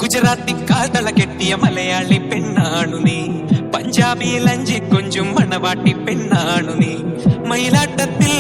ഗുജറാത്തി കാൽത്തള കെട്ടിയ മലയാളി പെണ്ണാണു നീ, പഞ്ചാബിയിൽ അഞ്ചി കൊഞ്ചും മണവാട്ടി പെണ്ണാണു നീ, മയിലാട്ടത്തിൽ